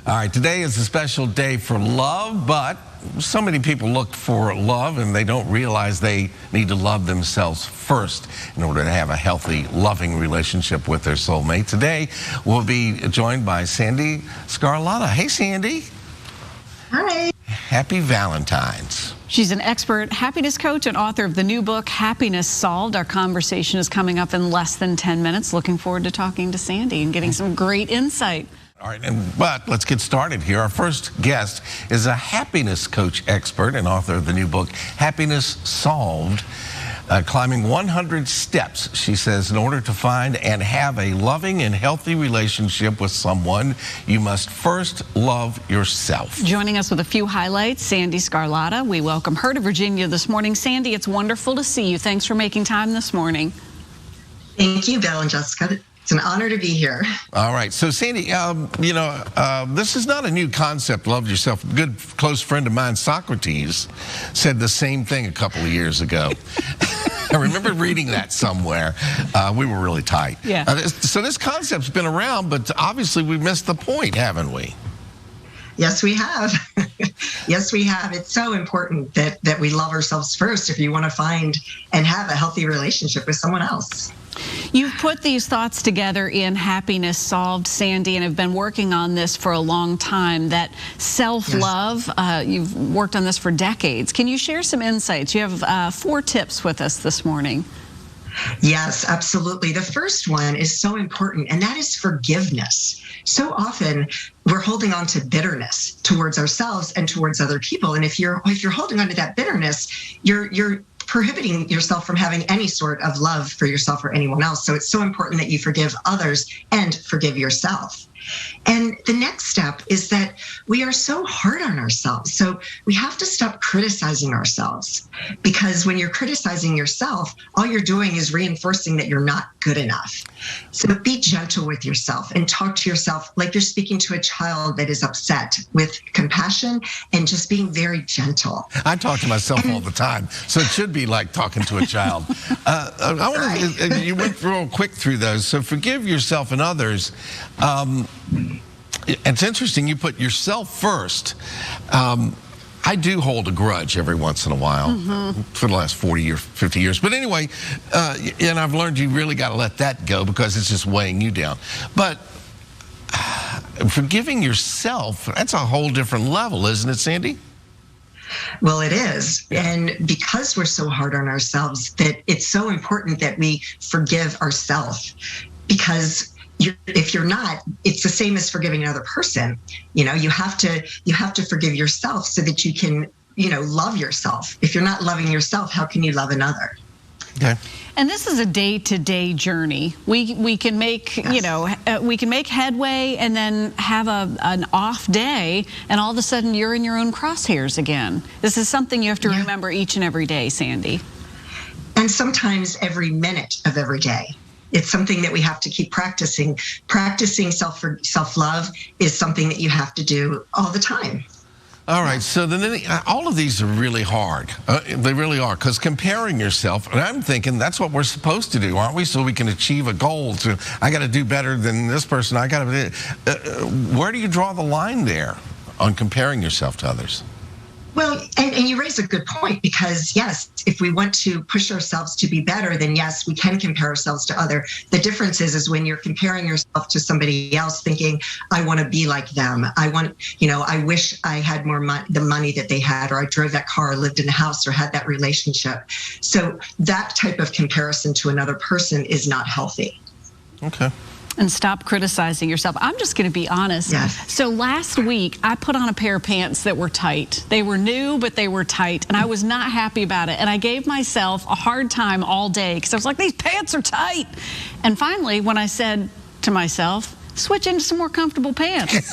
All right, today is a special day for love, but so many people look for love and they don't realize they need to love themselves first in order to have a healthy, loving relationship with their soulmate. Today, we'll be joined by Sandy Scarlotta. Hey, Sandy. Hi. Happy Valentine's. She's an expert happiness coach and author of the new book, Happiness Solved. Our conversation is coming up in less than 10 minutes. Looking forward to talking to Sandy and getting some great insight. All right, but let's get started here. Our first guest is a happiness coach expert and author of the new book, Happiness Solved. Climbing 100 steps, she says, in order to find and have a loving and healthy relationship with someone, you must first love yourself. Joining us with a few highlights, Sandy Scarlotta. We welcome her to Virginia this morning. Sandy, it's wonderful to see you. Thanks for making time this morning. Thank you, Bill and Jessica. It's an honor to be here. All right. So, Sandy, this is not a new concept, love yourself. A good close friend of mine, Socrates, said the same thing a couple of years ago. I remember reading that somewhere. We were really tight. Yeah. So this concept's been around, but obviously we missed the point, haven't we? Yes, we have. Yes, we have. It's so important that we love ourselves first if you want to find and have a healthy relationship with someone else. You've put these thoughts together in Happiness Solved, Sandy, and have been working on this for a long time, that self-love. Yes. You've worked on this for decades. Can you share some insights? You have 4 tips with us this morning. Yes, absolutely. The first one is so important, and that is forgiveness. So often we're holding on to bitterness towards ourselves and towards other people. And if you're holding on to that bitterness, you're prohibiting yourself from having any sort of love for yourself or anyone else. So it's so important that you forgive others and forgive yourself. And the next step is that we are so hard on ourselves. So we have to stop criticizing ourselves, because when you're criticizing yourself, all you're doing is reinforcing that you're not good enough. So be gentle with yourself and talk to yourself like you're speaking to a child that is upset, with compassion and just being very gentle. I talk to myself all the time, so it should be like talking to a child. You went real quick through those. So forgive yourself and others. It's interesting you put yourself first. I do hold a grudge every once in a while for the last 40 or 50 years. But anyway, and I've learned you really got to let that go because it's just weighing you down. But forgiving yourself, that's a whole different level, isn't it, Sandy? Well, it is. And because we're so hard on ourselves, that it's so important that we forgive ourselves, because if you're not, it's the same as forgiving another person. You know, you have to forgive yourself so that you can, love yourself. If you're not loving yourself, how can you love another? Okay. And this is a day-to-day journey. We can make, we can make headway and then have an off day, and all of a sudden you're in your own crosshairs again. This is something you have to remember each and every day, Sandy. And sometimes every minute of every day. It's something that we have to keep practicing. Practicing self-love is something that you have to do all the time. All right, so then all of these are really hard. They really are, because comparing yourself, and I'm thinking that's what we're supposed to do, aren't we? So we can achieve a goal. So I got to do better than this person. I got to. Where do you draw the line there on comparing yourself to others? Well, and you raise a good point, because yes, if we want to push ourselves to be better, then yes, we can compare ourselves to other. The difference is when you're comparing yourself to somebody else, thinking, I want to be like them. I wish I had more the money that they had, or I drove that car, or lived in a house, or had that relationship. So that type of comparison to another person is not healthy. Okay. And stop criticizing yourself. I'm just going to be honest. Yes. So last week, I put on a pair of pants that were tight. They were new, but they were tight, and I was not happy about it. And I gave myself a hard time all day because I was like, these pants are tight. And finally, when I said to myself, switch into some more comfortable pants,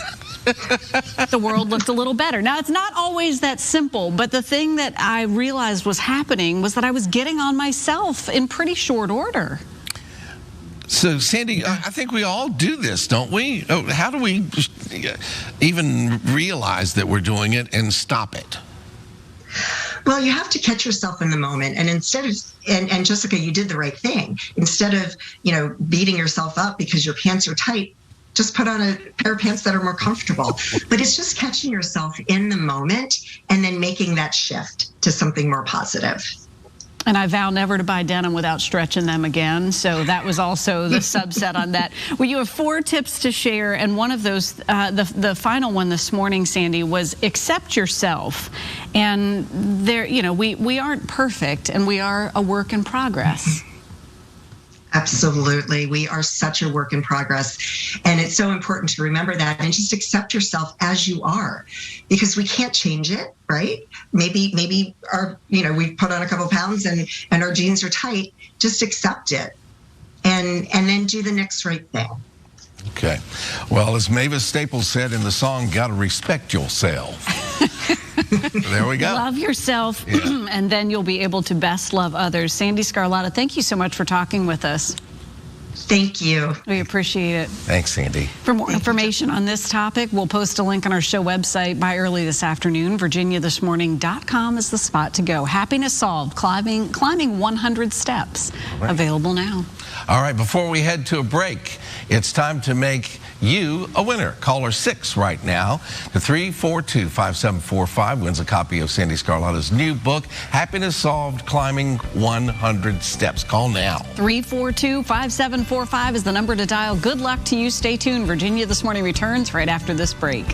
the world looked a little better. Now, it's not always that simple, but the thing that I realized was happening was that I was getting on myself in pretty short order. So, Sandy, I think we all do this, don't we? How do we even realize that we're doing it and stop it? Well, you have to catch yourself in the moment. And instead of, and Jessica, you did the right thing. Instead of, beating yourself up because your pants are tight, just put on a pair of pants that are more comfortable. But it's just catching yourself in the moment and then making that shift to something more positive. And I vow never to buy denim without stretching them again. So that was also the subset on that. Well, you have 4 tips to share, and one of those, the final one this morning, Sandy, was accept yourself. And there, you know, we aren't perfect, and we are a work in progress. Absolutely. We are such a work in progress. And it's so important to remember that and just accept yourself as you are, because we can't change it, right? Maybe our, you know, we put on a couple pounds and our jeans are tight. Just accept it and then do the next right thing. Okay. Well, as Mavis Staples said in the song, gotta respect yourself. There we go. Love yourself, and then you'll be able to best love others. Sandy Scarlotta, thank you so much for talking with us. Thank you. We appreciate it. Thanks, Sandy. For more information on this topic, we'll post a link on our show website by early this afternoon. VirginiaThisMorning.com is the spot to go. Happiness Solved, climbing 100 steps. Right. Available now. All right, before we head to a break, it's time to make you a winner. Caller 6 right now to 342-5745 wins a copy of Sandy Scarlotta's new book, Happiness Solved, Climbing 100 Steps. Call now. 342-5745 is the number to dial. Good luck to you. Stay tuned. Virginia This Morning returns right after this break.